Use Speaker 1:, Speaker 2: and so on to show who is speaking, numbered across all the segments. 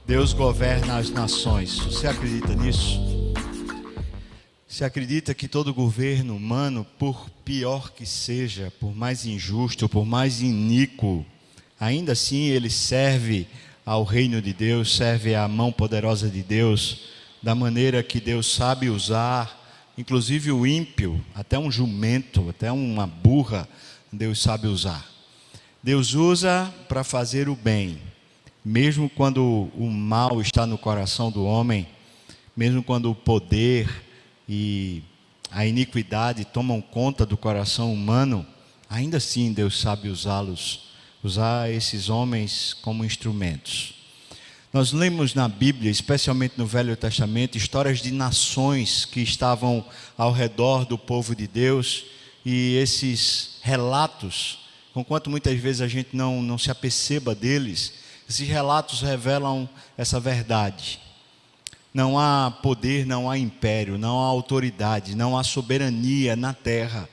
Speaker 1: Deus governa as nações. Você acredita nisso? Você acredita que todo governo humano, por pior que seja, por mais injusto, por mais iníquo, ainda assim ele serve ao reino de Deus, serve à mão poderosa de Deus, da maneira que Deus sabe usar, inclusive o ímpio, até um jumento, até uma burra, Deus sabe usar. Deus usa para fazer o bem, mesmo quando o mal está no coração do homem, mesmo quando o poder e a iniquidade tomam conta do coração humano, ainda assim Deus sabe usar esses homens como instrumentos. Nós lemos na Bíblia, especialmente no Velho Testamento, histórias de nações que estavam ao redor do povo de Deus, e esses relatos, conquanto muitas vezes a gente não se aperceba deles, esses relatos revelam essa verdade. Não há poder, não há império, não há autoridade, não há soberania na terra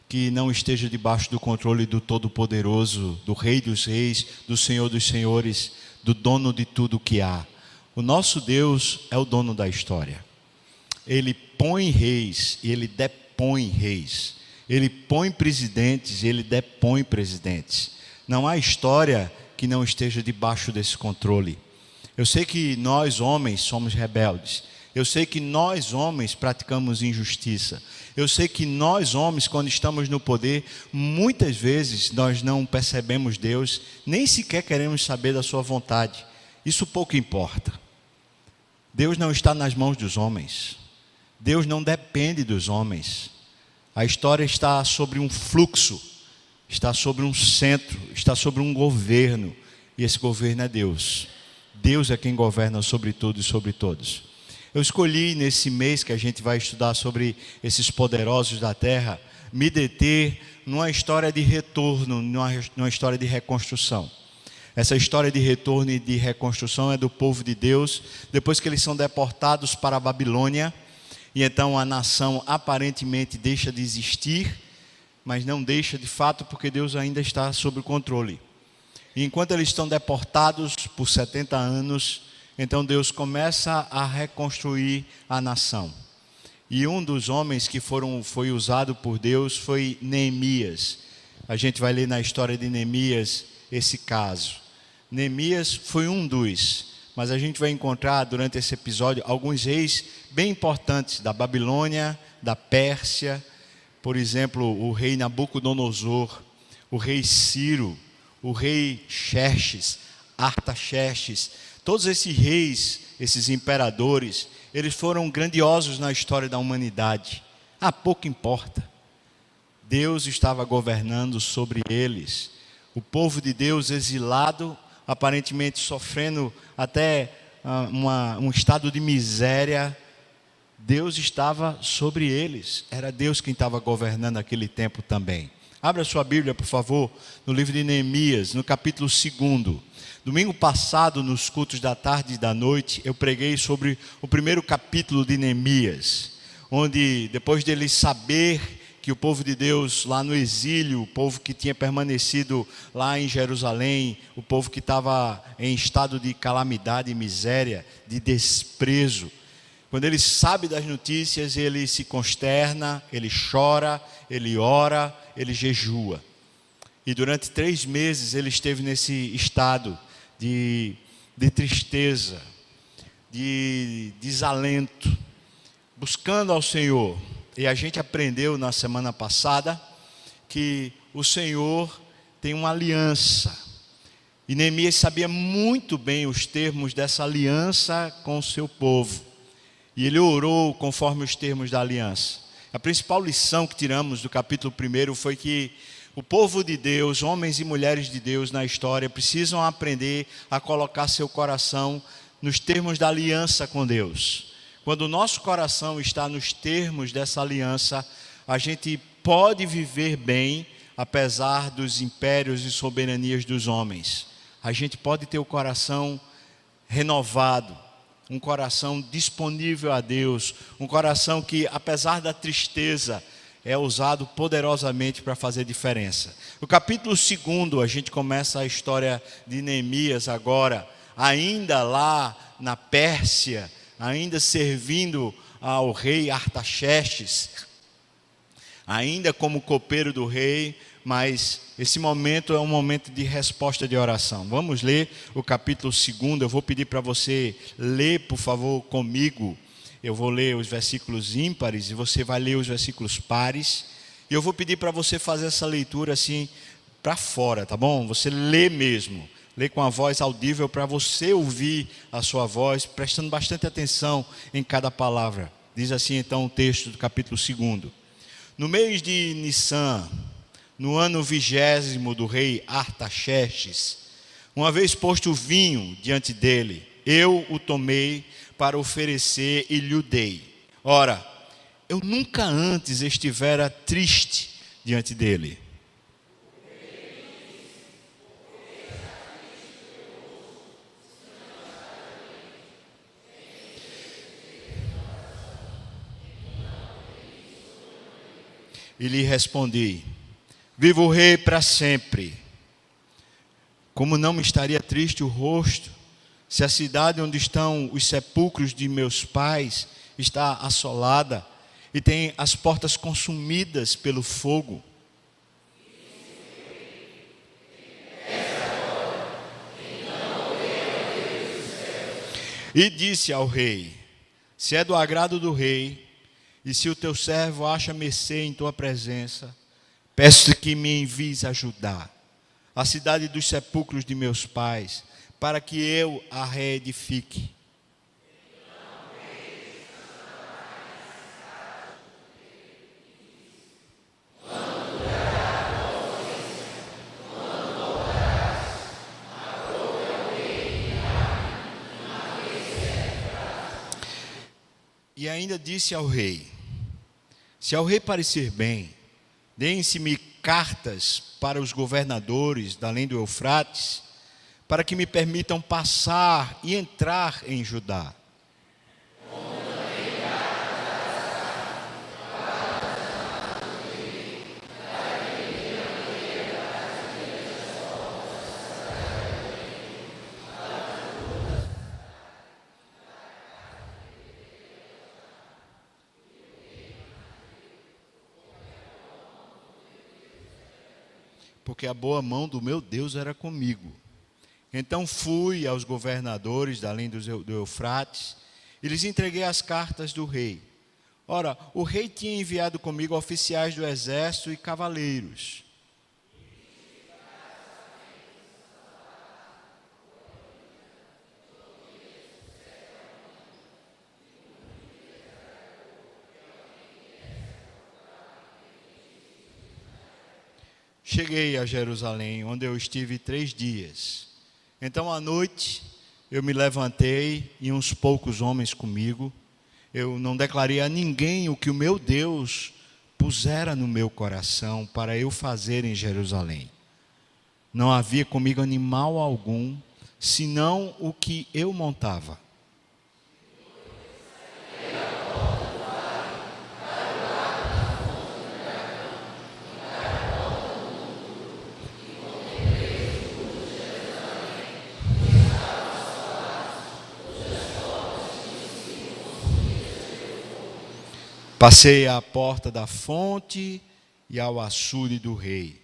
Speaker 1: que não esteja debaixo do controle do Todo-Poderoso, do Rei dos Reis, do Senhor dos Senhores, do dono de tudo o que há. O nosso Deus é o dono da história. Ele põe reis e ele depõe reis. Ele põe presidentes e ele depõe presidentes. Não há história que não esteja debaixo desse controle. Eu sei que nós homens somos rebeldes. Eu sei que nós homens praticamos injustiça. Eu sei que nós homens, quando estamos no poder, muitas vezes nós não percebemos Deus, nem sequer queremos saber da sua vontade. Isso pouco importa. Deus não está nas mãos dos homens. Deus não depende dos homens. A história está sobre um fluxo, está sobre um centro, está sobre um governo, e esse governo é Deus. Deus é quem governa sobre tudo e sobre todos. Eu escolhi nesse mês que a gente vai estudar sobre esses poderosos da terra, me deter numa história de retorno, numa história de reconstrução. Essa história de retorno e de reconstrução é do povo de Deus, depois que eles são deportados para a Babilônia, e então a nação aparentemente deixa de existir, mas não deixa de fato porque Deus ainda está sob o controle. E enquanto eles estão deportados por 70 anos, então Deus começa a reconstruir a nação. E um dos homens que foi usado por Deus foi Neemias. A gente vai ler na história de Neemias esse caso. Neemias foi um dos, mas a gente vai encontrar durante esse episódio alguns reis bem importantes da Babilônia, da Pérsia, por exemplo, o rei Nabucodonosor, o rei Ciro, o rei Xerxes, Artaxerxes. Todos esses reis, esses imperadores, eles foram grandiosos na história da humanidade. Pouco importa. Deus estava governando sobre eles. O povo de Deus exilado, aparentemente sofrendo até um estado de miséria, Deus estava sobre eles. Era Deus quem estava governando aquele tempo também. Abra sua Bíblia, por favor, no livro de Neemias, no capítulo 2. Domingo passado, nos cultos da tarde e da noite, eu preguei sobre o primeiro capítulo de Neemias, onde depois dele saber que o povo de Deus lá no exílio, o povo que tinha permanecido lá em Jerusalém, o povo que estava em estado de calamidade e miséria, de desprezo, quando ele sabe das notícias, ele se consterna, ele chora, ele ora, ele jejua. E durante 3 meses ele esteve nesse estado de tristeza, de desalento, buscando ao Senhor. E a gente aprendeu na semana passada que o Senhor tem uma aliança. E Neemias sabia muito bem os termos dessa aliança com o seu povo. E ele orou conforme os termos da aliança. A principal lição que tiramos do capítulo 1 foi que o povo de Deus, homens e mulheres de Deus na história, precisam aprender a colocar seu coração nos termos da aliança com Deus. Quando o nosso coração está nos termos dessa aliança, a gente pode viver bem, apesar dos impérios e soberanias dos homens. A gente pode ter o coração renovado, um coração disponível a Deus, um coração que, apesar da tristeza, é usado poderosamente para fazer diferença. No capítulo 2, a gente começa a história de Neemias agora, ainda lá na Pérsia, ainda servindo ao rei Artaxerxes, ainda como copeiro do rei, mas esse momento é um momento de resposta de oração. Vamos ler o capítulo 2, eu vou pedir para você ler, por favor, comigo. Eu vou ler os versículos ímpares e você vai ler os versículos pares. E eu vou pedir para você fazer essa leitura assim, para fora, tá bom? Você lê mesmo. Lê com a voz audível para você ouvir a sua voz, prestando bastante atenção em cada palavra. Diz assim então o texto do capítulo 2. No mês de Nissan, no ano 20º do rei Artaxerxes, uma vez posto o vinho diante dele, eu o tomei para oferecer e lhe o dei. Ora, eu nunca antes estivera triste diante dele. E lhe respondi: viva o rei para sempre. Como não me estaria triste o rosto, se a cidade onde estão os sepulcros de meus pais está assolada e tem as portas consumidas pelo fogo? E disse ao rei: se é do agrado do rei, e se o teu servo acha mercê em tua presença, peço que me envies ajudar a cidade dos sepulcros de meus pais, para que eu a reedifique. E ainda disse ao rei: se ao rei parecer bem, deem-se-me cartas para os governadores da além do Eufrates, para que me permitam passar e entrar em Judá. Porque a boa mão do meu Deus era comigo. Então fui aos governadores da além do Eufrates e lhes entreguei as cartas do rei. Ora, o rei tinha enviado comigo oficiais do exército e cavaleiros. Cheguei a Jerusalém, onde eu estive 3 dias. Então, à noite, eu me levantei e uns poucos homens comigo. Eu não declarei a ninguém o que o meu Deus pusera no meu coração para eu fazer em Jerusalém. Não havia comigo animal algum, senão o que eu montava. Passei à porta da fonte e ao açude do rei,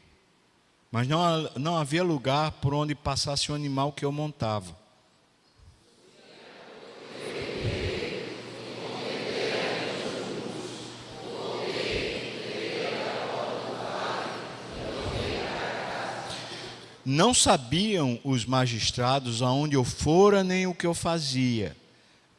Speaker 1: mas não havia lugar por onde passasse o animal que eu montava. Não sabiam os magistrados aonde eu fora nem o que eu fazia,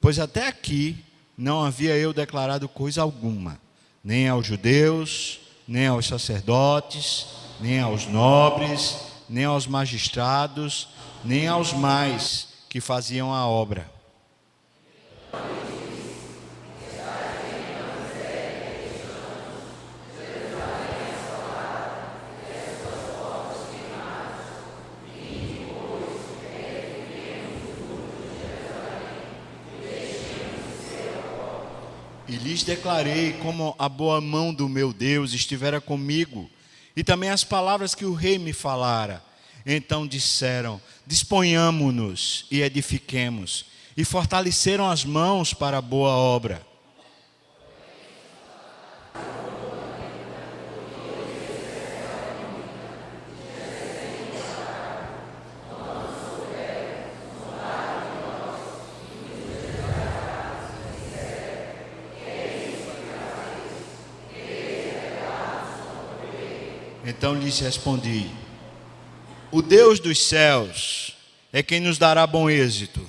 Speaker 1: pois até aqui não havia eu declarado coisa alguma, nem aos judeus, nem aos sacerdotes, nem aos nobres, nem aos magistrados, nem aos mais que faziam a obra. E lhes declarei como a boa mão do meu Deus estivera comigo, e também as palavras que o rei me falara. Então disseram: disponhamo-nos e edifiquemos. E fortaleceram as mãos para a boa obra. Então lhes respondi: o Deus dos céus é quem nos dará bom êxito.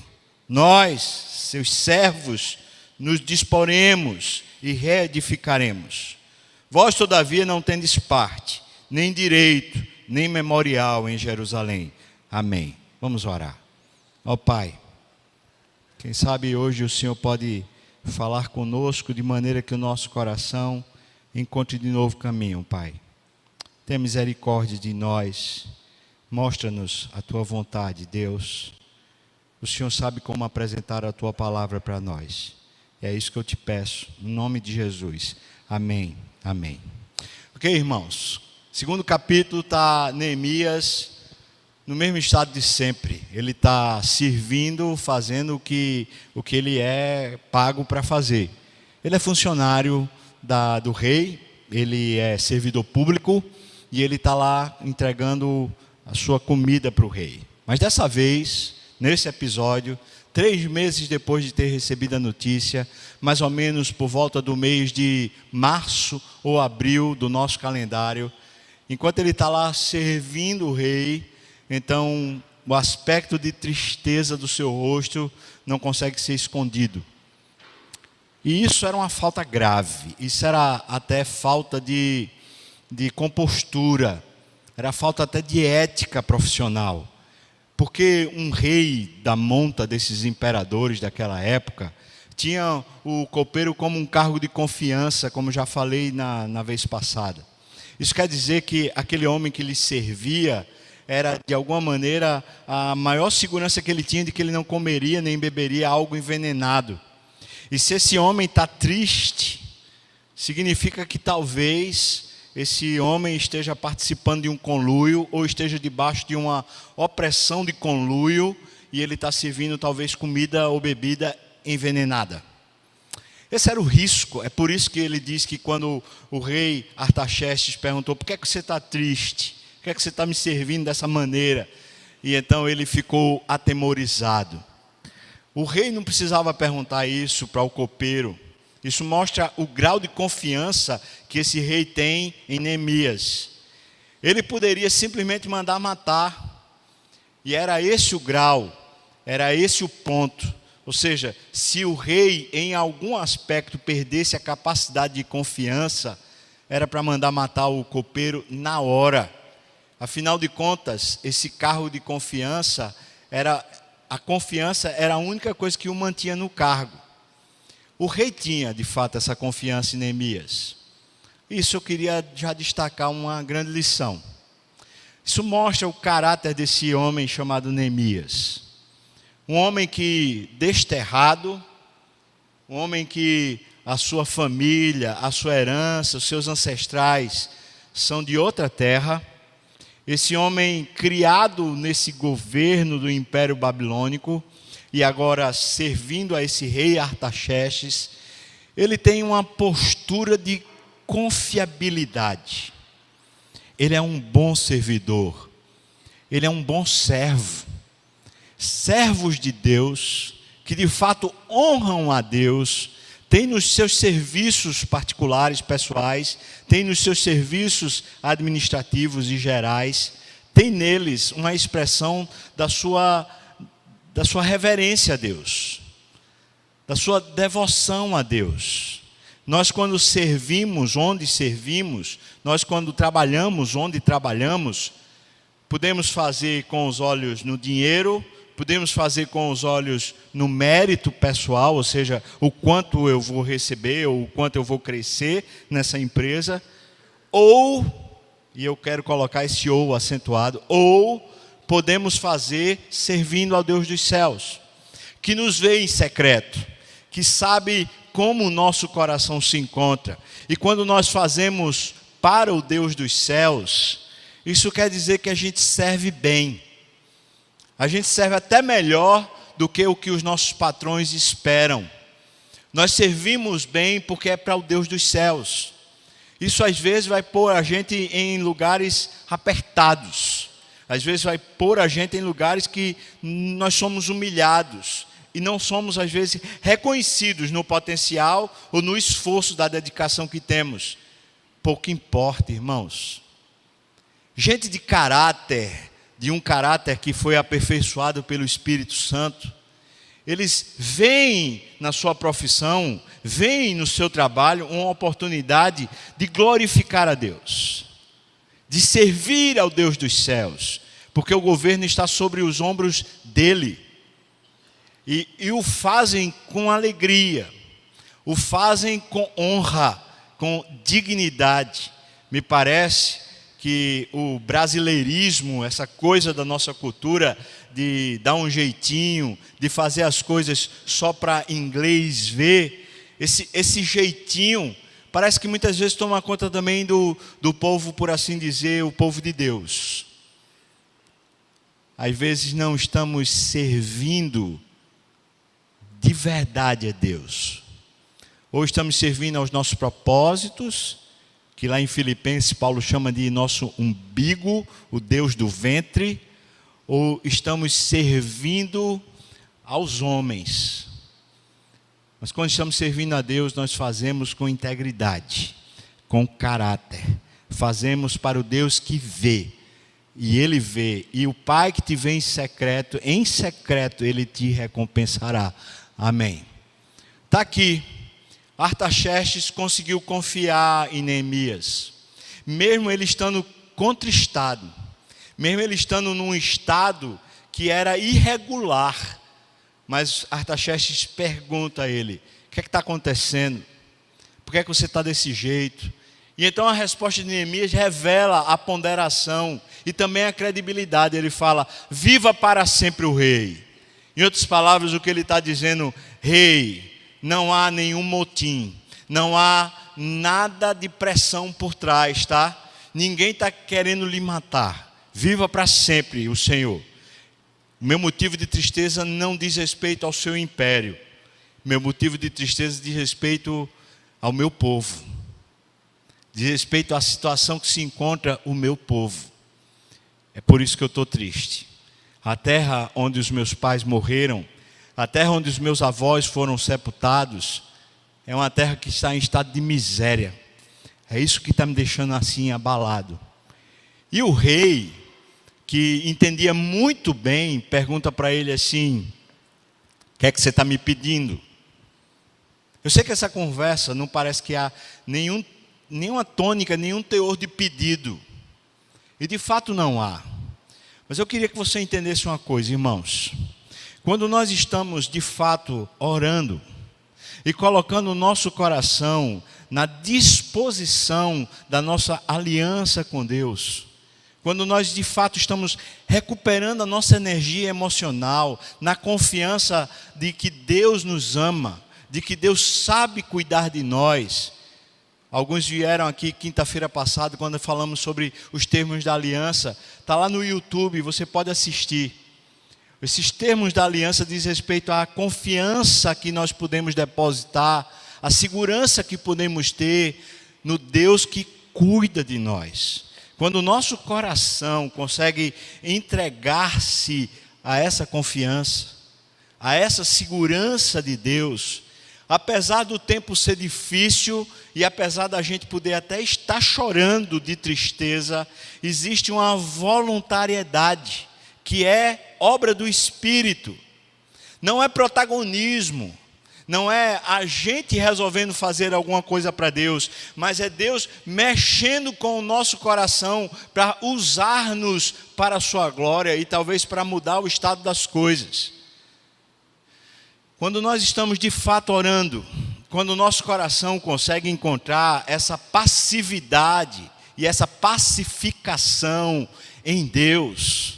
Speaker 1: Nós, seus servos, nos disporemos e reedificaremos. Vós, todavia, não tendes parte, nem direito, nem memorial em Jerusalém. Amém. Vamos orar. Ó Pai, quem sabe hoje o Senhor pode falar conosco de maneira que o nosso coração encontre de novo caminho, Pai. Tenha misericórdia de nós, mostra-nos a Tua vontade, Deus. O Senhor sabe como apresentar a Tua palavra para nós. E é isso que eu te peço, no nome de Jesus. Amém, amém. Ok, irmãos? Segundo capítulo está Neemias no mesmo estado de sempre. Ele está servindo, fazendo o que ele é pago para fazer. Ele é funcionário do rei, ele é servidor público, e ele está lá entregando a sua comida para o rei. Mas dessa vez, nesse episódio, 3 meses depois de ter recebido a notícia, mais ou menos por volta do mês de março ou abril do nosso calendário, enquanto ele está lá servindo o rei, então o aspecto de tristeza do seu rosto não consegue ser escondido. E isso era uma falta grave, isso era até falta de compostura, era falta até de ética profissional, porque um rei da monta desses imperadores daquela época tinha o copeiro como um cargo de confiança, como já falei na vez passada. Isso quer dizer que aquele homem que lhe servia era de alguma maneira a maior segurança que ele tinha de que ele não comeria nem beberia algo envenenado. E se esse homem está triste, significa que talvez esse homem esteja participando de um conluio ou esteja debaixo de uma opressão de conluio e ele está servindo talvez comida ou bebida envenenada. Esse era o risco. É por isso que ele diz que quando o rei Artaxerxes perguntou: por que é que você está triste? Por que é que você está me servindo dessa maneira? E então ele ficou atemorizado. O rei não precisava perguntar isso para o copeiro. Isso mostra o grau de confiança que esse rei tem em Neemias. Ele poderia simplesmente mandar matar. E era esse o grau, era esse o ponto. Ou seja, se o rei em algum aspecto perdesse a capacidade de confiança, era para mandar matar o copeiro na hora. Afinal de contas, esse cargo de confiança, a confiança era a única coisa que o mantinha no cargo. O rei tinha, de fato, essa confiança em Neemias. Isso eu queria já destacar uma grande lição. Isso mostra o caráter desse homem chamado Neemias. Um homem que, desterrado, um homem que a sua família, a sua herança, os seus ancestrais são de outra terra. Esse homem criado nesse governo do Império Babilônico, e agora servindo a esse rei Artaxerxes, ele tem uma postura de confiabilidade. Ele é um bom servidor, ele é um bom servo. Servos de Deus, que de fato honram a Deus, tem nos seus serviços particulares, pessoais, tem nos seus serviços administrativos e gerais, tem neles uma expressão da sua reverência a Deus, da sua devoção a Deus. Nós quando servimos onde servimos, nós quando trabalhamos onde trabalhamos, podemos fazer com os olhos no dinheiro, podemos fazer com os olhos no mérito pessoal, ou seja, o quanto eu vou receber, ou o quanto eu vou crescer nessa empresa, ou, e eu quero colocar esse ou acentuado, ou podemos fazer servindo ao Deus dos céus, que nos vê em secreto, que sabe como o nosso coração se encontra. E quando nós fazemos para o Deus dos céus, isso quer dizer que a gente serve bem. A gente serve até melhor do que o que os nossos patrões esperam. Nós servimos bem porque é para o Deus dos céus. Isso às vezes vai pôr a gente em lugares apertados. Às vezes vai pôr a gente em lugares que nós somos humilhados. E não somos às vezes reconhecidos no potencial ou no esforço da dedicação que temos. Pouco importa, irmãos. Gente de caráter, de um caráter que foi aperfeiçoado pelo Espírito Santo, eles veem na sua profissão, veem no seu trabalho uma oportunidade de glorificar a Deus, de servir ao Deus dos céus, porque o governo está sobre os ombros dele, e o fazem com alegria, o fazem com honra, com dignidade. Me parece que o brasileirismo, essa coisa da nossa cultura de dar um jeitinho, de fazer as coisas só para inglês ver, esse jeitinho, parece que muitas vezes toma conta também do povo, por assim dizer, o povo de Deus. Às vezes não estamos servindo de verdade a Deus. Ou estamos servindo aos nossos propósitos, que lá em Filipenses Paulo chama de nosso umbigo, o Deus do ventre, ou estamos servindo aos homens. Mas quando estamos servindo a Deus, nós fazemos com integridade, com caráter. Fazemos para o Deus que vê, e Ele vê. E o Pai que te vê em secreto Ele te recompensará. Amém. Está aqui. Artaxerxes conseguiu confiar em Neemias, mesmo ele estando contristado, mesmo ele estando num estado que era irregular. Mas Artaxerxes pergunta a ele: o que é que está acontecendo? Por que é que você está desse jeito? E então a resposta de Neemias revela a ponderação e também a credibilidade. Ele fala: viva para sempre o rei. Em outras palavras, o que ele está dizendo: rei, não há nenhum motim, não há nada de pressão por trás, tá? Ninguém está querendo lhe matar. Viva para sempre o Senhor. O meu motivo de tristeza não diz respeito ao seu império. Meu motivo de tristeza diz respeito ao meu povo. Diz respeito à situação que se encontra o meu povo. É por isso que eu estou triste. A terra onde os meus pais morreram, a terra onde os meus avós foram sepultados, é uma terra que está em estado de miséria. É isso que está me deixando assim abalado. E o rei, que entendia muito bem, pergunta para ele assim: o que é que você está me pedindo? Eu sei que essa conversa não parece que há nenhuma tônica, nenhum teor de pedido. E de fato não há. Mas eu queria que você entendesse uma coisa, irmãos. Quando nós estamos de fato orando e colocando o nosso coração na disposição da nossa aliança com Deus, quando nós de fato estamos recuperando a nossa energia emocional, na confiança de que Deus nos ama, de que Deus sabe cuidar de nós. Alguns vieram aqui quinta-feira passada, quando falamos sobre os termos da aliança. Está lá no YouTube, você pode assistir. Esses termos da aliança diz respeito à confiança que nós podemos depositar, a segurança que podemos ter no Deus que cuida de nós. Quando o nosso coração consegue entregar-se a essa confiança, a essa segurança de Deus, apesar do tempo ser difícil e apesar da gente poder até estar chorando de tristeza, existe uma voluntariedade que é obra do Espírito. Não é protagonismo, não é a gente resolvendo fazer alguma coisa para Deus, mas é Deus mexendo com o nosso coração para usar-nos para a sua glória e talvez para mudar o estado das coisas. Quando nós estamos de fato orando, quando o nosso coração consegue encontrar essa passividade e essa pacificação em Deus,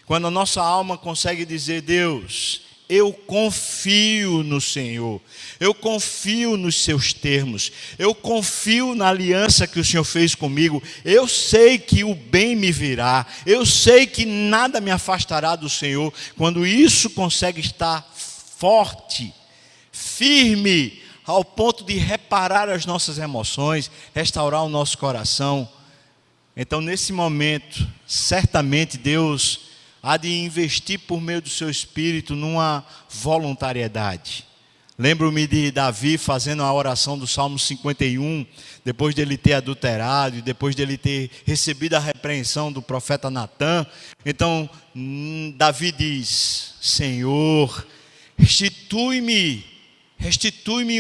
Speaker 1: quando a nossa alma consegue dizer: Deus, eu confio no Senhor, eu confio nos seus termos, eu confio na aliança que o Senhor fez comigo, eu sei que o bem me virá, eu sei que nada me afastará do Senhor. Quando isso consegue estar forte, firme, ao ponto de reparar as nossas emoções, restaurar o nosso coração, então nesse momento, certamente Deus há de investir por meio do seu Espírito numa voluntariedade. Lembro-me de Davi fazendo a oração do Salmo 51, depois dele ter adulterado, e depois dele ter recebido a repreensão do profeta Natã. Então, Davi diz: Senhor, restitui-me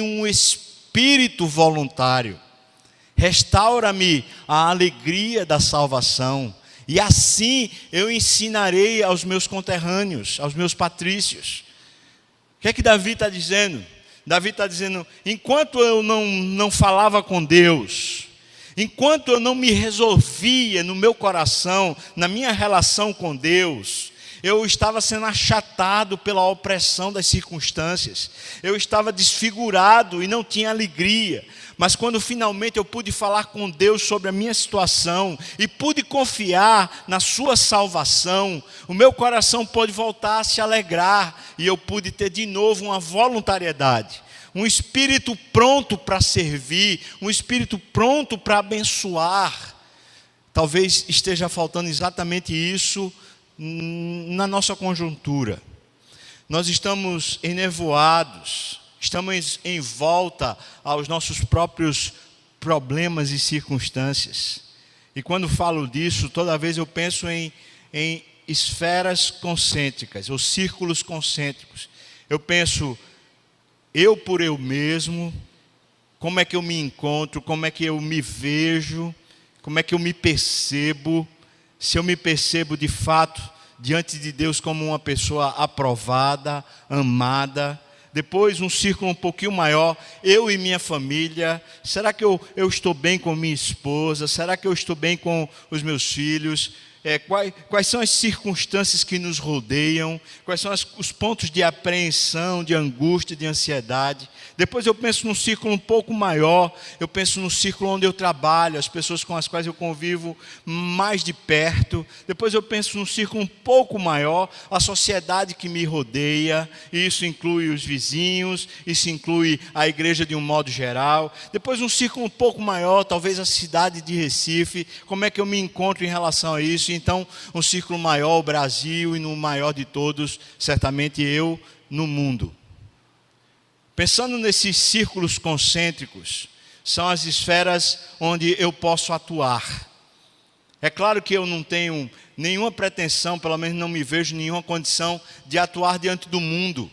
Speaker 1: um espírito voluntário, restaura-me a alegria da salvação, e assim eu ensinarei aos meus conterrâneos, aos meus patrícios. O que é que Davi está dizendo? Davi está dizendo: enquanto eu não falava com Deus, enquanto eu não me resolvia no meu coração, na minha relação com Deus, eu estava sendo achatado pela opressão das circunstâncias, eu estava desfigurado e não tinha alegria. Mas quando finalmente eu pude falar com Deus sobre a minha situação e pude confiar na sua salvação, o meu coração pôde voltar a se alegrar e eu pude ter de novo uma voluntariedade, um espírito pronto para servir, um espírito pronto para abençoar. Talvez esteja faltando exatamente isso na nossa conjuntura. Nós estamos enevoados, estamos em volta aos nossos próprios problemas e circunstâncias. E quando falo disso, toda vez eu penso em esferas concêntricas, ou círculos concêntricos. Eu penso, eu por eu mesmo, como é que eu me encontro, como é que eu me vejo, como é que eu me percebo, se eu me percebo de fato diante de Deus como uma pessoa aprovada, amada. Depois um círculo um pouquinho maior, eu e minha família. Será que eu estou bem com minha esposa? Será que eu estou bem com os meus filhos? Quais são as circunstâncias que nos rodeiam? Quais são os pontos de apreensão, de angústia, de ansiedade? Depois eu penso num círculo um pouco maior, eu penso no círculo onde eu trabalho, as pessoas com as quais eu convivo mais de perto. Depois eu penso num círculo um pouco maior, a sociedade que me rodeia, e isso inclui os vizinhos, isso inclui a igreja de um modo geral. Depois um círculo um pouco maior, talvez a cidade de Recife, como é que eu me encontro em relação a isso? Então, um círculo maior, o Brasil, e no maior de todos, certamente eu, no mundo. Pensando nesses círculos concêntricos, são as esferas onde eu posso atuar. É claro que eu não tenho nenhuma pretensão, pelo menos não me vejo em nenhuma condição de atuar diante do mundo,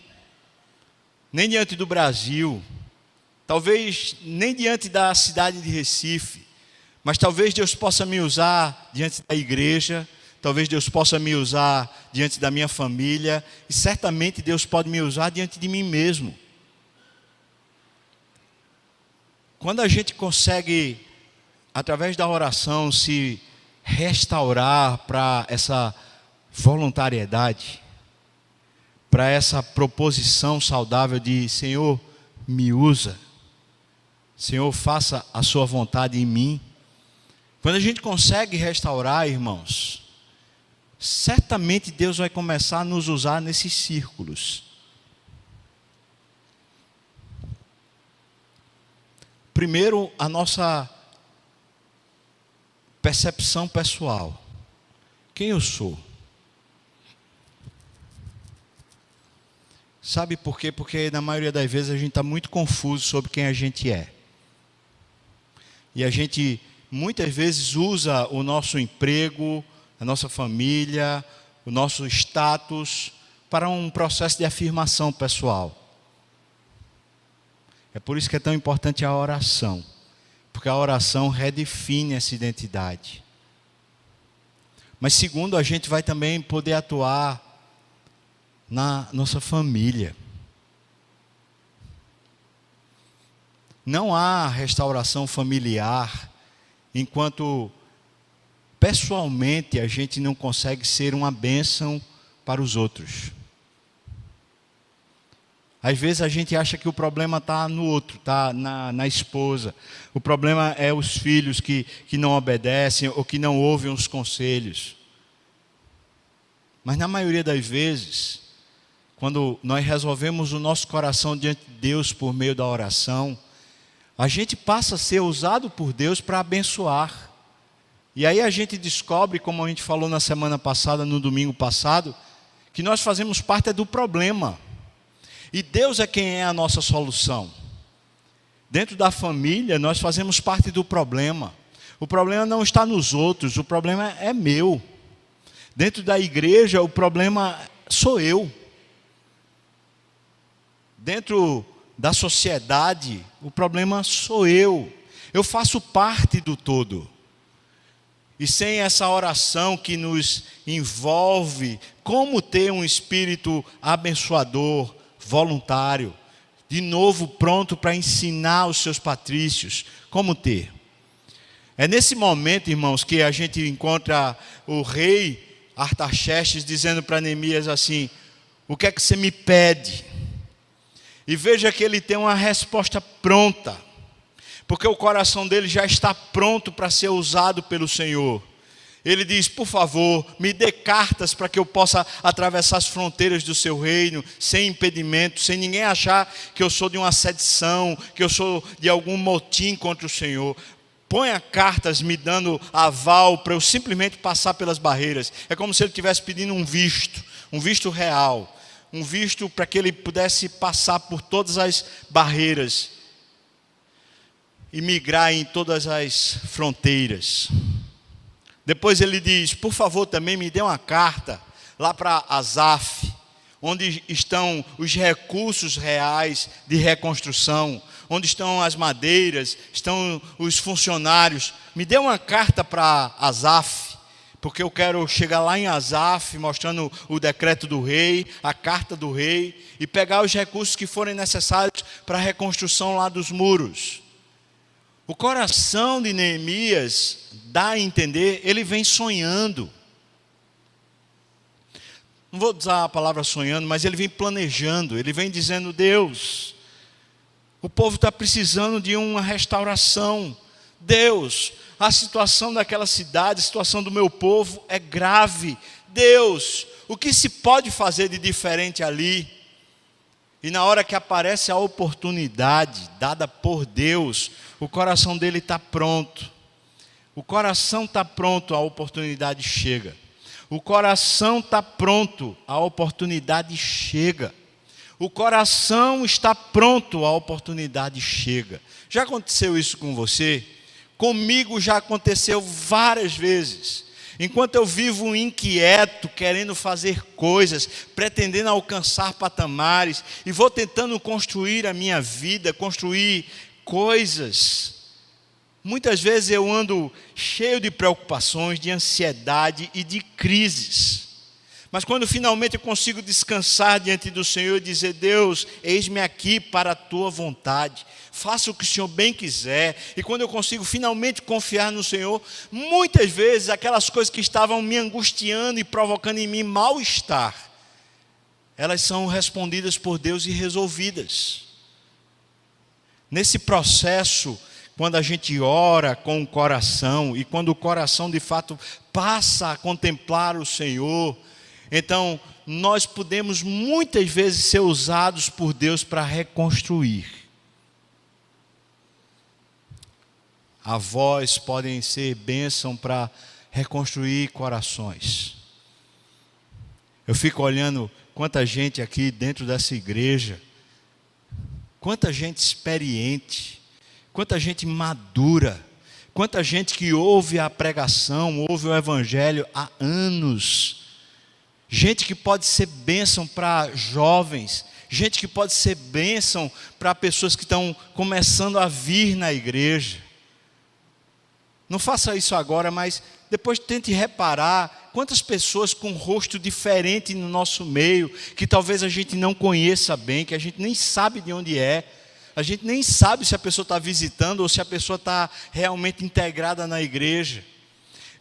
Speaker 1: nem diante do Brasil, talvez nem diante da cidade de Recife, mas talvez Deus possa me usar diante da igreja, talvez Deus possa me usar diante da minha família, e certamente Deus pode me usar diante de mim mesmo. Quando a gente consegue, através da oração, se restaurar para essa voluntariedade, para essa proposição saudável de: Senhor, me usa, Senhor, faça a sua vontade em mim. Quando a gente consegue restaurar, irmãos, certamente Deus vai começar a nos usar nesses círculos. Primeiro, a nossa percepção pessoal. Quem eu sou? Sabe por quê? Porque na maioria das vezes a gente está muito confuso sobre quem a gente é. E a gente muitas vezes usa o nosso emprego, a nossa família, o nosso status para um processo de afirmação pessoal. É por isso que é tão importante a oração, porque a oração redefine essa identidade. Mas segundo, a gente vai também poder atuar na nossa família. Não há restauração familiar enquanto pessoalmente a gente não consegue ser uma bênção para os outros. Às vezes a gente acha que o problema está no outro, está na esposa. O problema é os filhos que não obedecem ou que não ouvem os conselhos. Mas na maioria das vezes, quando nós resolvemos o nosso coração diante de Deus por meio da oração, a gente passa a ser usado por Deus para abençoar. E aí a gente descobre, como a gente falou na semana passada, no domingo passado, que nós fazemos parte do problema. E Deus é quem é a nossa solução. Dentro da família, nós fazemos parte do problema. O problema não está nos outros, o problema é meu. Dentro da igreja, o problema sou eu. Dentro da sociedade, o problema sou eu. Eu faço parte do todo. E sem essa oração que nos envolve, como ter um espírito abençoador, voluntário, de novo pronto para ensinar os seus patrícios, como ter? É nesse momento, irmãos, que a gente encontra o rei Artaxerxes dizendo para Neemias assim: o que é que você me pede? E veja que ele tem uma resposta pronta, porque o coração dele já está pronto para ser usado pelo Senhor. Ele diz: por favor, me dê cartas para que eu possa atravessar as fronteiras do seu reino, sem impedimento, sem ninguém achar que eu sou de uma sedição, que eu sou de algum motim contra o Senhor. Ponha cartas me dando aval para eu simplesmente passar pelas barreiras. É como se ele estivesse pedindo um visto real, um visto para que ele pudesse passar por todas as barreiras e migrar em todas as fronteiras. Depois ele diz: por favor, também me dê uma carta lá para Asaf, onde estão os recursos reais de reconstrução, onde estão as madeiras, estão os funcionários. Me dê uma carta para Asaf, porque eu quero chegar lá em Asaf, mostrando o decreto do rei, a carta do rei, e pegar os recursos que forem necessários para a reconstrução lá dos muros. O coração de Neemias dá a entender, ele vem sonhando. Não vou usar a palavra sonhando, mas ele vem planejando, ele vem dizendo: Deus, o povo está precisando de uma restauração. Deus, a situação daquela cidade, a situação do meu povo é grave. Deus, o que se pode fazer de diferente ali? E na hora que aparece a oportunidade dada por Deus, o coração dele está pronto. O coração está pronto, a oportunidade chega. O coração está pronto, a oportunidade chega. O coração está pronto, a oportunidade chega. Já aconteceu isso com você? Comigo já aconteceu várias vezes. Enquanto eu vivo inquieto, querendo fazer coisas, pretendendo alcançar patamares, e vou tentando construir a minha vida, construir coisas, muitas vezes eu ando cheio de preocupações, de ansiedade e de crises. Mas quando finalmente eu consigo descansar diante do Senhor e dizer: Deus, eis-me aqui para a tua vontade, faça o que o Senhor bem quiser. E quando eu consigo finalmente confiar no Senhor, muitas vezes aquelas coisas que estavam me angustiando e provocando em mim mal-estar, elas são respondidas por Deus e resolvidas. Nesse processo, quando a gente ora com o coração, e quando o coração de fato passa a contemplar o Senhor, então nós podemos muitas vezes ser usados por Deus para reconstruir. Avós podem ser bênção para reconstruir corações. Eu fico olhando quanta gente aqui dentro dessa igreja, quanta gente experiente, quanta gente madura, quanta gente que ouve a pregação, ouve o evangelho há anos. Gente que pode ser bênção para jovens, gente que pode ser bênção para pessoas que estão começando a vir na igreja. Não faça isso agora, mas depois tente reparar quantas pessoas com rosto diferente no nosso meio, que talvez a gente não conheça bem, que a gente nem sabe de onde é, a gente nem sabe se a pessoa está visitando ou se a pessoa está realmente integrada na igreja.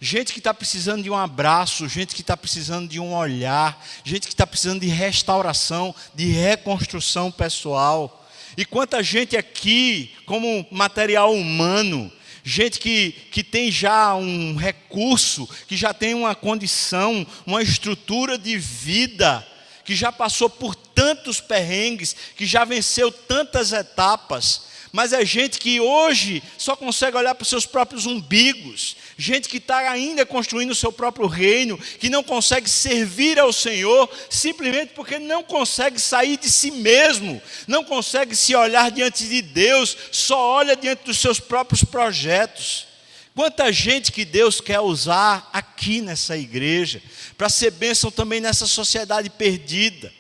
Speaker 1: Gente que está precisando de um abraço, gente que está precisando de um olhar, gente que está precisando de restauração, de reconstrução pessoal. E quanta gente aqui, como material humano, gente que tem já um recurso, que já tem uma condição, uma estrutura de vida, que já passou por tantos perrengues, que já venceu tantas etapas, mas é gente que hoje só consegue olhar para os seus próprios umbigos, gente que está ainda construindo o seu próprio reino, que não consegue servir ao Senhor, simplesmente porque não consegue sair de si mesmo, não consegue se olhar diante de Deus, só olha diante dos seus próprios projetos. Quanta gente que Deus quer usar aqui nessa igreja, para ser bênção também nessa sociedade perdida.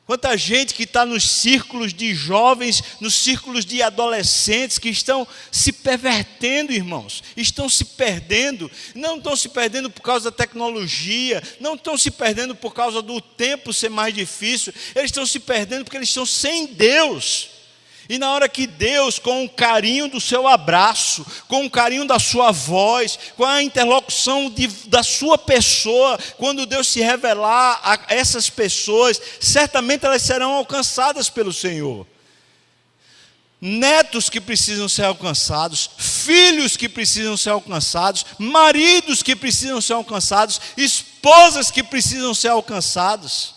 Speaker 1: Quanta gente que está nos círculos de jovens, nos círculos de adolescentes, que estão se pervertendo, irmãos, estão se perdendo, não estão se perdendo por causa da tecnologia, não estão se perdendo por causa do tempo ser mais difícil, eles estão se perdendo porque eles estão sem Deus. E na hora que Deus, com o carinho do seu abraço, com o carinho da sua voz, com a interlocução da sua pessoa, quando Deus se revelar a essas pessoas, certamente elas serão alcançadas pelo Senhor. Netos que precisam ser alcançados, filhos que precisam ser alcançados, maridos que precisam ser alcançados, esposas que precisam ser alcançados.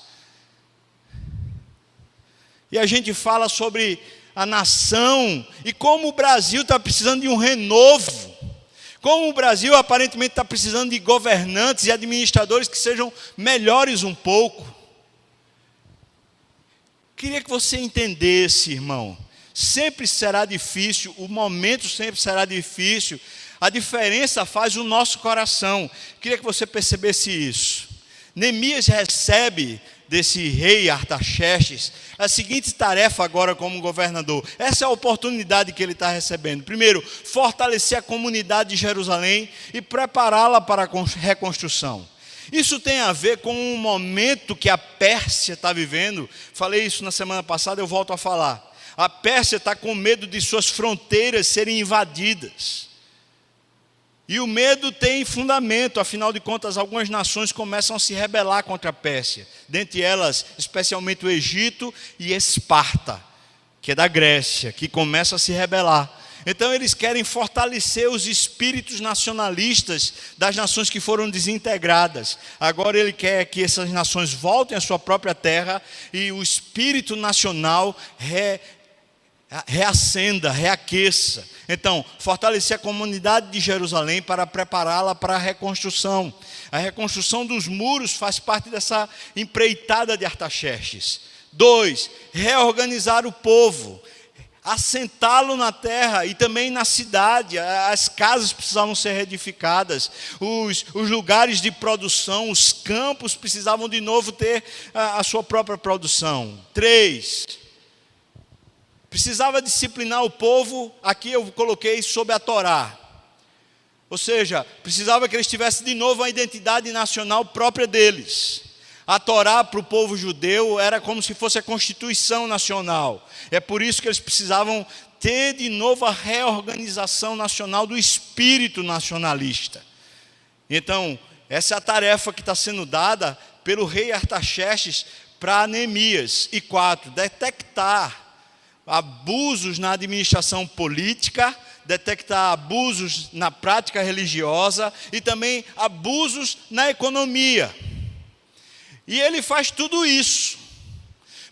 Speaker 1: E a gente fala sobre a nação, e como o Brasil está precisando de um renovo, como o Brasil aparentemente está precisando de governantes e administradores que sejam melhores um pouco. Queria que você entendesse, irmão, sempre será difícil, o momento sempre será difícil, a diferença faz o nosso coração. Queria que você percebesse isso. Neemias recebe desse rei Artaxerxes a seguinte tarefa agora como governador. Essa é a oportunidade que ele está recebendo. Primeiro, fortalecer a comunidade de Jerusalém e prepará-la para a reconstrução. Isso tem a ver com um momento que a Pérsia está vivendo. Falei isso na semana passada, eu volto a falar. A Pérsia está com medo de suas fronteiras serem invadidas. E o medo tem fundamento, afinal de contas, algumas nações começam a se rebelar contra a Pérsia. Dentre elas, especialmente o Egito e Esparta, que é da Grécia, que começa a se rebelar. Então eles querem fortalecer os espíritos nacionalistas das nações que foram desintegradas. Agora ele quer que essas nações voltem à sua própria terra e o espírito nacional reacenda, reaqueça. Então, fortalecer a comunidade de Jerusalém para prepará-la para a reconstrução. A reconstrução dos muros faz parte dessa empreitada de Artaxerxes. 2, reorganizar o povo, assentá-lo na terra e também na cidade. As casas precisavam ser reedificadas, os lugares de produção, os campos precisavam de novo ter a sua própria produção. 3, precisava disciplinar o povo, aqui eu coloquei sob a Torá. Ou seja, precisava que eles tivessem de novo a identidade nacional própria deles. A Torá para o povo judeu era como se fosse a Constituição Nacional. É por isso que eles precisavam ter de novo a reorganização nacional do espírito nacionalista. Então, essa é a tarefa que está sendo dada pelo rei Artaxerxes para Neemias. E 4, detectar abusos na administração política, detectar abusos na prática religiosa e também abusos na economia. E ele faz tudo isso,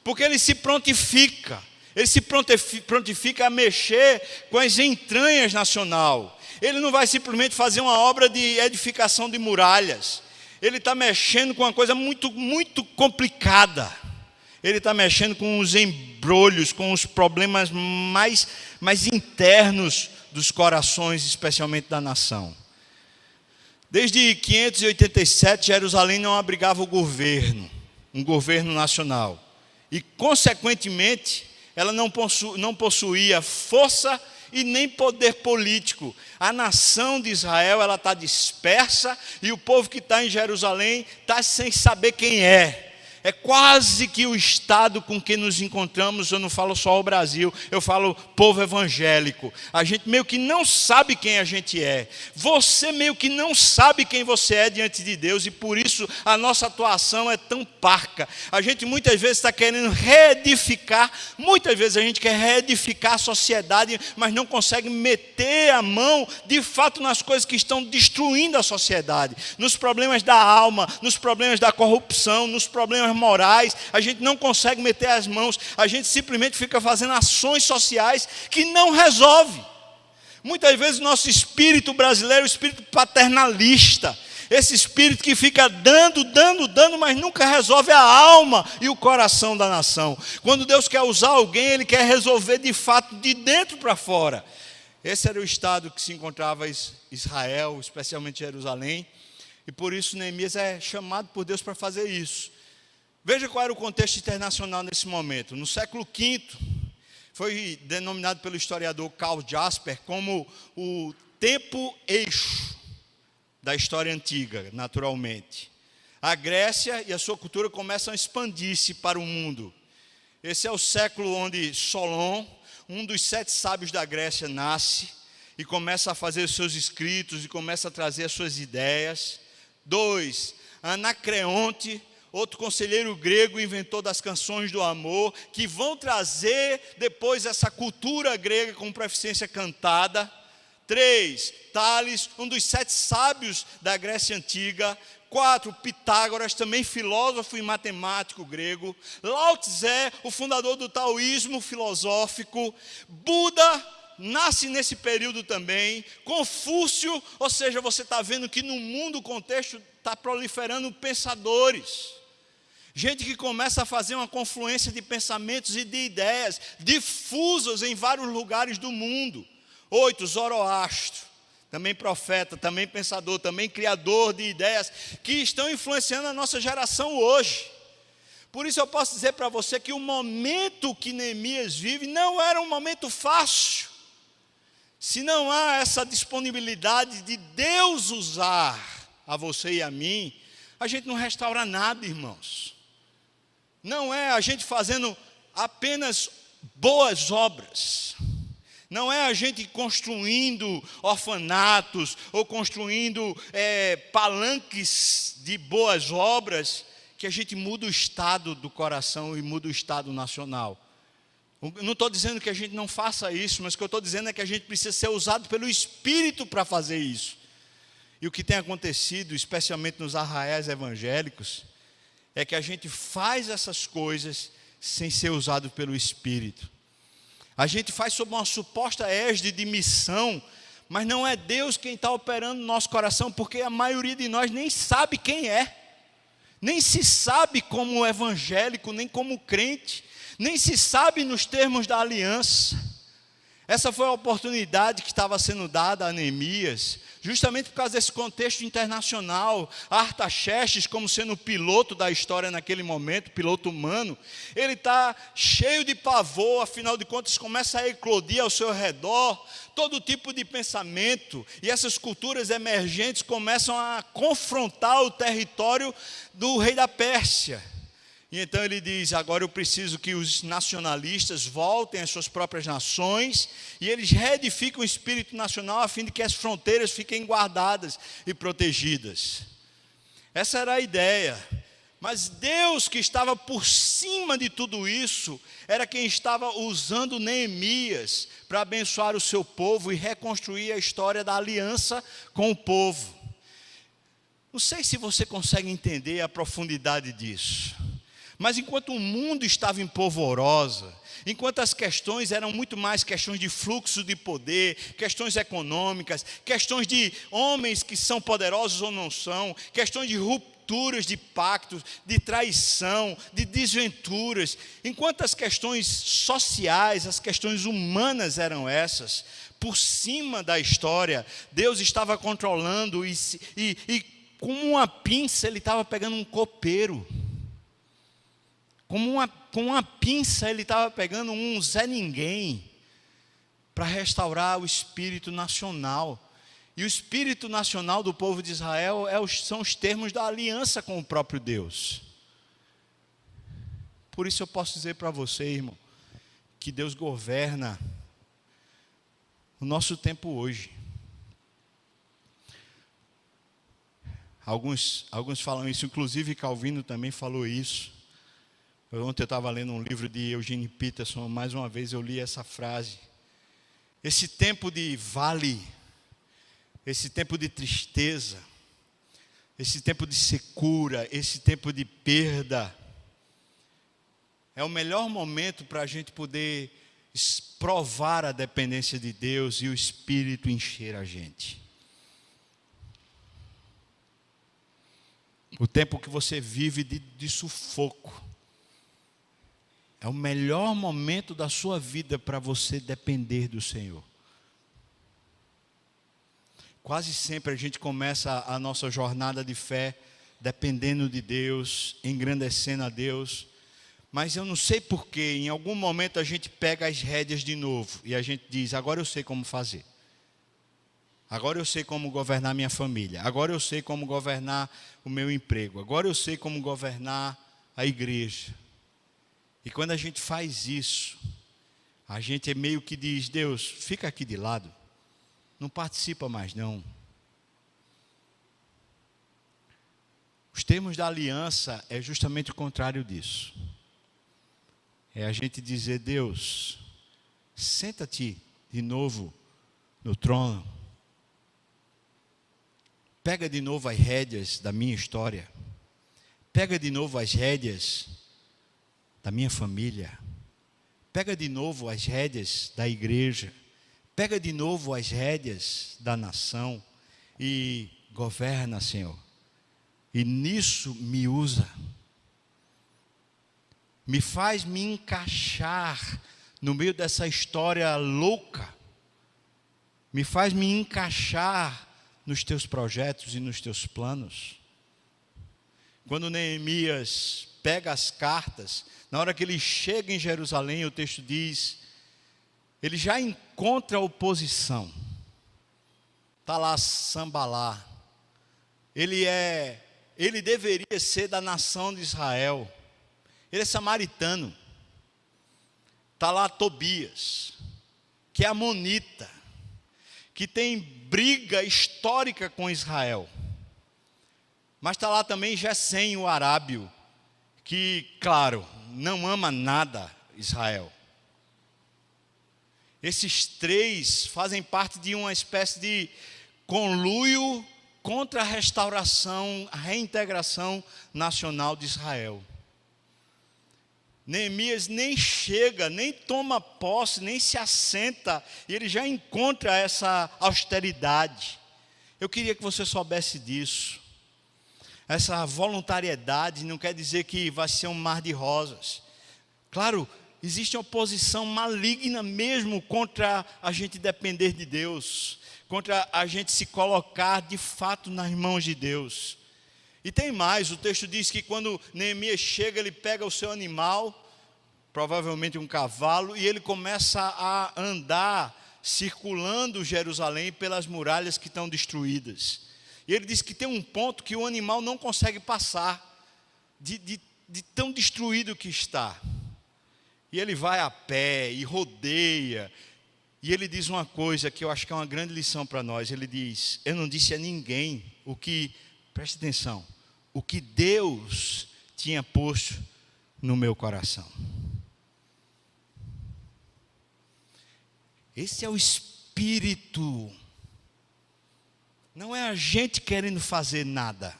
Speaker 1: porque ele se prontifica a mexer com as entranhas nacional. Ele não vai simplesmente fazer uma obra de edificação de muralhas, ele está mexendo com uma coisa muito, muito complicada. Ele está mexendo com os embrolhos, com os problemas mais internos dos corações, especialmente da nação. Desde 587, Jerusalém não abrigava um governo nacional. E, consequentemente, ela não possuía força e nem poder político. A nação de Israel está dispersa e o povo que está em Jerusalém está sem saber quem é. é quase que o estado com que nos encontramos. Eu não falo só o Brasil, eu falo povo evangélico. A gente meio que não sabe quem a gente é. Você meio que não sabe quem você é diante de Deus, e por isso a nossa atuação é tão parca. A gente muitas vezes está querendo reedificar, muitas vezes a gente quer reedificar a sociedade, mas não consegue meter a mão de fato nas coisas que estão destruindo a sociedade, nos problemas da alma, nos problemas da corrupção, nos problemas morais. A gente não consegue meter as mãos, a gente simplesmente fica fazendo ações sociais que não resolve. Muitas vezes o nosso espírito brasileiro é o espírito paternalista, esse espírito que fica dando, mas nunca resolve a alma e o coração da nação. Quando Deus quer usar alguém, Ele quer resolver de fato de dentro para fora. Esse era o estado que se encontrava Israel, especialmente Jerusalém, e por isso Neemias é chamado por Deus para fazer isso. Veja qual era o contexto internacional nesse momento. No século V, foi denominado pelo historiador Karl Jasper como o tempo-eixo da história antiga, naturalmente. A Grécia e a sua cultura começam a expandir-se para o mundo. Esse é o século onde Solon, um dos 7 sábios da Grécia, nasce e começa a fazer os seus escritos e começa a trazer as suas ideias. 2, Anacreonte, outro conselheiro grego, inventor das canções do amor, que vão trazer depois essa cultura grega com proficiência cantada. 3, Tales, um dos 7 sábios da Grécia Antiga. 4, Pitágoras, também filósofo e matemático grego. Lao Tse, o fundador do taoísmo filosófico. Buda nasce nesse período também. Confúcio, ou seja, você está vendo que no mundo o contexto está proliferando pensadores. Gente que começa a fazer uma confluência de pensamentos e de ideias difusas em vários lugares do mundo. 8, Zoroastro, também profeta, também pensador, também criador de ideias que estão influenciando a nossa geração hoje. Por isso eu posso dizer para você que o momento que Neemias vive não era um momento fácil. Se não há essa disponibilidade de Deus usar a você e a mim, a gente não restaura nada, irmãos. Não é a gente fazendo apenas boas obras. Não é a gente construindo orfanatos ou construindo palanques de boas obras que a gente muda o estado do coração e muda o estado nacional. Não estou dizendo que a gente não faça isso, mas o que eu estou dizendo é que a gente precisa ser usado pelo Espírito para fazer isso. E o que tem acontecido, especialmente nos arraiais evangélicos, é que a gente faz essas coisas sem ser usado pelo Espírito. A gente faz sob uma suposta égide de missão, mas não é Deus quem está operando no nosso coração, porque a maioria de nós nem sabe quem é, nem se sabe como evangélico, nem como crente, nem se sabe nos termos da aliança. Essa foi a oportunidade que estava sendo dada a Neemias, justamente por causa desse contexto internacional. Artaxerxes, como sendo o piloto da história naquele momento, piloto humano, ele está cheio de pavor, afinal de contas começa a eclodir ao seu redor todo tipo de pensamento, e essas culturas emergentes começam a confrontar o território do rei da Pérsia. E então ele diz: agora eu preciso que os nacionalistas voltem às suas próprias nações e eles reedificam o espírito nacional a fim de que as fronteiras fiquem guardadas e protegidas. Essa era a ideia. Mas Deus, que estava por cima de tudo isso, era quem estava usando Neemias para abençoar o seu povo e reconstruir a história da aliança com o povo. Não sei se você consegue entender a profundidade disso. Mas enquanto o mundo estava em polvorosa, enquanto as questões eram muito mais questões de fluxo de poder, questões econômicas, questões de homens que são poderosos ou não são, questões de rupturas de pactos, de traição, de desventuras, enquanto as questões sociais, as questões humanas eram essas, por cima da história, Deus estava controlando e com uma pinça Ele estava pegando um copeiro. Com uma pinça ele estava pegando um Zé Ninguém para restaurar o espírito nacional. E o espírito nacional do povo de Israel são os termos da aliança com o próprio Deus. Por isso eu posso dizer para você, irmão, que Deus governa o nosso tempo hoje. Alguns falam isso, inclusive Calvino também falou isso. Ontem eu estava lendo um livro de Eugene Peterson, mais uma vez eu li essa frase. Esse tempo de vale, esse tempo de tristeza, esse tempo de secura, esse tempo de perda, é o melhor momento para a gente poder provar a dependência de Deus e o Espírito encher a gente. O tempo que você vive de sufoco é o melhor momento da sua vida para você depender do Senhor. Quase sempre a gente começa a nossa jornada de fé dependendo de Deus, engrandecendo a Deus. Mas eu não sei porquê, em algum momento a gente pega as rédeas de novo e a gente diz, agora eu sei como fazer. Agora eu sei como governar minha família. Agora eu sei como governar o meu emprego. Agora eu sei como governar a igreja. E quando a gente faz isso, a gente meio que diz, Deus, fica aqui de lado. Não participa mais não. Os termos da aliança é justamente o contrário disso. É a gente dizer, Deus, senta-te de novo no trono. Pega de novo as rédeas da minha história. Pega de novo as rédeas da minha família. Pega de novo as rédeas da igreja. Pega de novo as rédeas da nação. E governa, Senhor. E nisso me usa. Me faz me encaixar no meio dessa história louca. Me faz me encaixar nos teus projetos e nos teus planos. Quando Neemias pega as cartas, na hora que ele chega em Jerusalém, o texto diz, ele já encontra oposição. Está lá Sambalá. Ele deveria ser da nação de Israel. Ele é samaritano. Está lá Tobias, que é amonita, que tem briga histórica com Israel. Mas está lá também Gesem, o arábio, que, claro, não ama nada Israel. Esses três fazem parte de uma espécie de conluio contra a restauração, a reintegração nacional de Israel. Neemias nem chega, nem toma posse, nem se assenta, e ele já encontra essa austeridade. Eu queria que você soubesse disso. Essa voluntariedade não quer dizer que vai ser um mar de rosas. Claro, existe oposição maligna mesmo contra a gente depender de Deus, contra a gente se colocar de fato nas mãos de Deus. E tem mais, o texto diz que quando Neemias chega, ele pega o seu animal, provavelmente um cavalo, e ele começa a andar, circulando Jerusalém pelas muralhas que estão destruídas. E ele diz que tem um ponto que o animal não consegue passar, de tão destruído que está. E ele vai a pé e rodeia. E ele diz uma coisa que eu acho que é uma grande lição para nós. Ele diz, eu não disse a ninguém o que, preste atenção, o que Deus tinha posto no meu coração. Esse é o Espírito. Não é a gente querendo fazer nada.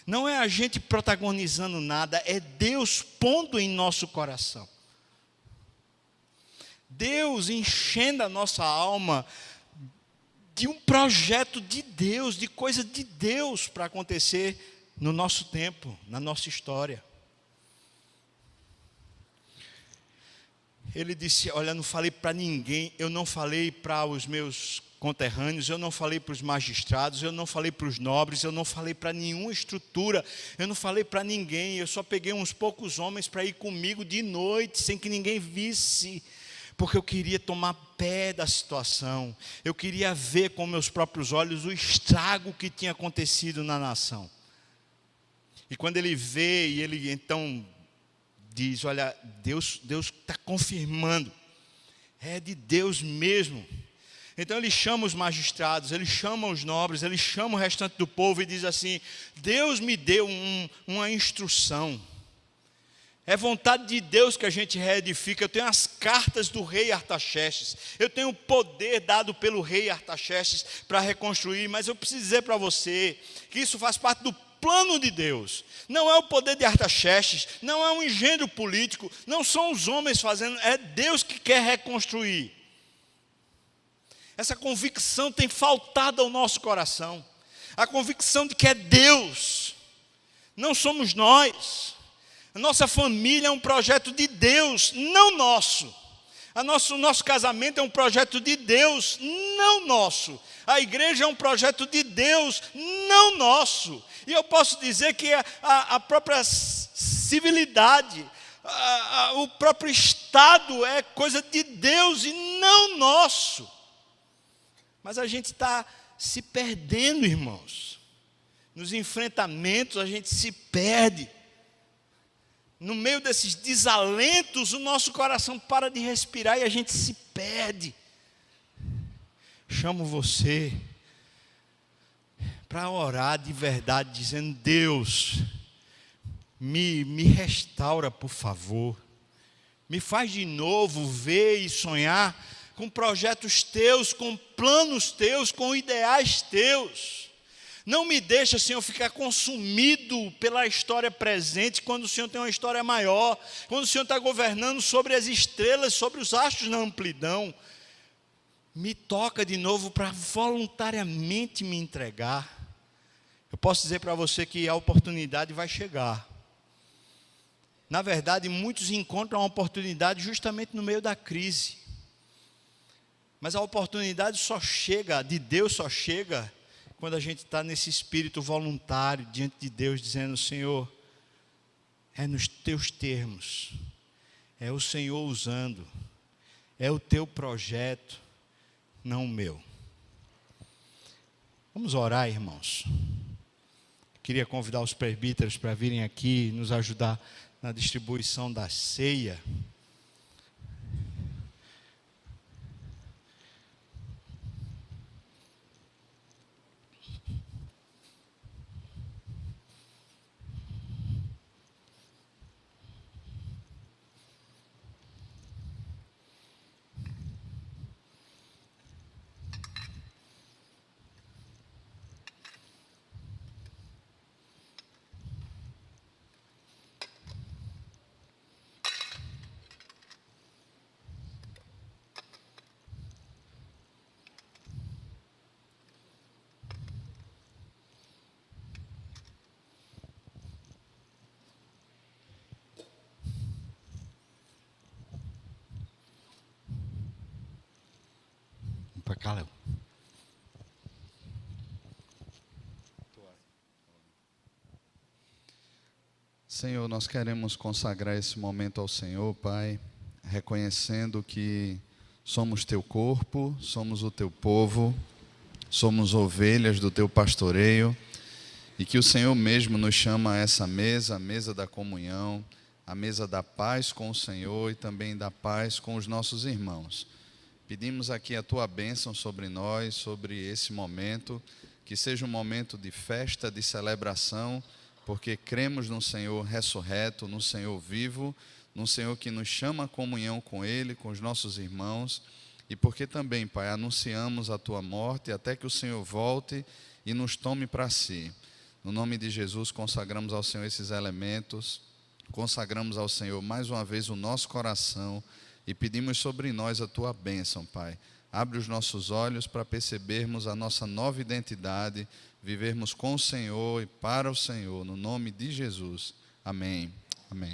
Speaker 1: Não é a gente protagonizando nada. É Deus pondo em nosso coração. Deus enchendo a nossa alma de um projeto de Deus, de coisa de Deus para acontecer no nosso tempo, na nossa história. Ele disse, olha, não falei para ninguém, eu não falei para os meus conterrâneos, eu não falei para os magistrados, eu não falei para os nobres, eu não falei para nenhuma estrutura, eu não falei para ninguém, eu só peguei uns poucos homens para ir comigo de noite, sem que ninguém visse, porque eu queria tomar pé da situação, eu queria ver com meus próprios olhos o estrago que tinha acontecido na nação. E quando ele vê, e ele então diz, olha, Deus está confirmando, é de Deus mesmo. Então ele chama os magistrados, ele chama os nobres, ele chama o restante do povo e diz assim: Deus me deu uma instrução. É vontade de Deus que a gente reedifica. Eu tenho as cartas do rei Artaxerxes. Eu tenho o poder dado pelo rei Artaxerxes para reconstruir. Mas eu preciso dizer para você que isso faz parte do plano de Deus. Não é o poder de Artaxerxes, não é um engenho político, não são os homens fazendo, é Deus que quer reconstruir. Essa convicção tem faltado ao nosso coração. A convicção de que é Deus, não somos nós. A nossa família é um projeto de Deus, não nosso. O nosso casamento é um projeto de Deus, não nosso. A igreja é um projeto de Deus, não nosso. E eu posso dizer que a própria civilidade, o próprio Estado é coisa de Deus e não nosso. Mas a gente está se perdendo, irmãos. Nos enfrentamentos a gente se perde. No meio desses desalentos, o nosso coração para de respirar e a gente se perde. Chamo você para orar de verdade, dizendo: Deus, me restaura, por favor. Me faz de novo ver e sonhar com projetos teus, com planos teus, com ideais teus. Não me deixa, Senhor, ficar consumido pela história presente, quando o Senhor tem uma história maior, quando o Senhor está governando sobre as estrelas, sobre os astros na amplidão. Me toca de novo para voluntariamente me entregar. Eu posso dizer para você que a oportunidade vai chegar. Na verdade, muitos encontram a oportunidade justamente no meio da crise. Mas a oportunidade só chega, de Deus só chega, quando a gente está nesse espírito voluntário diante de Deus, dizendo: Senhor, é nos teus termos, é o Senhor usando, é o teu projeto, não o meu. Vamos orar, irmãos. Queria convidar os presbíteros para virem aqui nos ajudar na distribuição da ceia. Para cá, Léo.
Speaker 2: Senhor, nós queremos consagrar esse momento ao Senhor, Pai, reconhecendo que somos teu corpo, somos o teu povo, somos ovelhas do teu pastoreio, e que o Senhor mesmo nos chama a essa mesa, a mesa da comunhão, a mesa da paz com o Senhor e também da paz com os nossos irmãos. Pedimos aqui a tua bênção sobre nós, sobre esse momento, que seja um momento de festa, de celebração, porque cremos no Senhor ressurreto, no Senhor vivo, no Senhor que nos chama a comunhão com Ele, com os nossos irmãos, e porque também, Pai, anunciamos a tua morte até que o Senhor volte e nos tome para si. No nome de Jesus, consagramos ao Senhor esses elementos, consagramos ao Senhor mais uma vez o nosso coração, e pedimos sobre nós a tua bênção, Pai. Abre os nossos olhos para percebermos a nossa nova identidade, vivermos com o Senhor e para o Senhor, no nome de Jesus. Amém. Amém.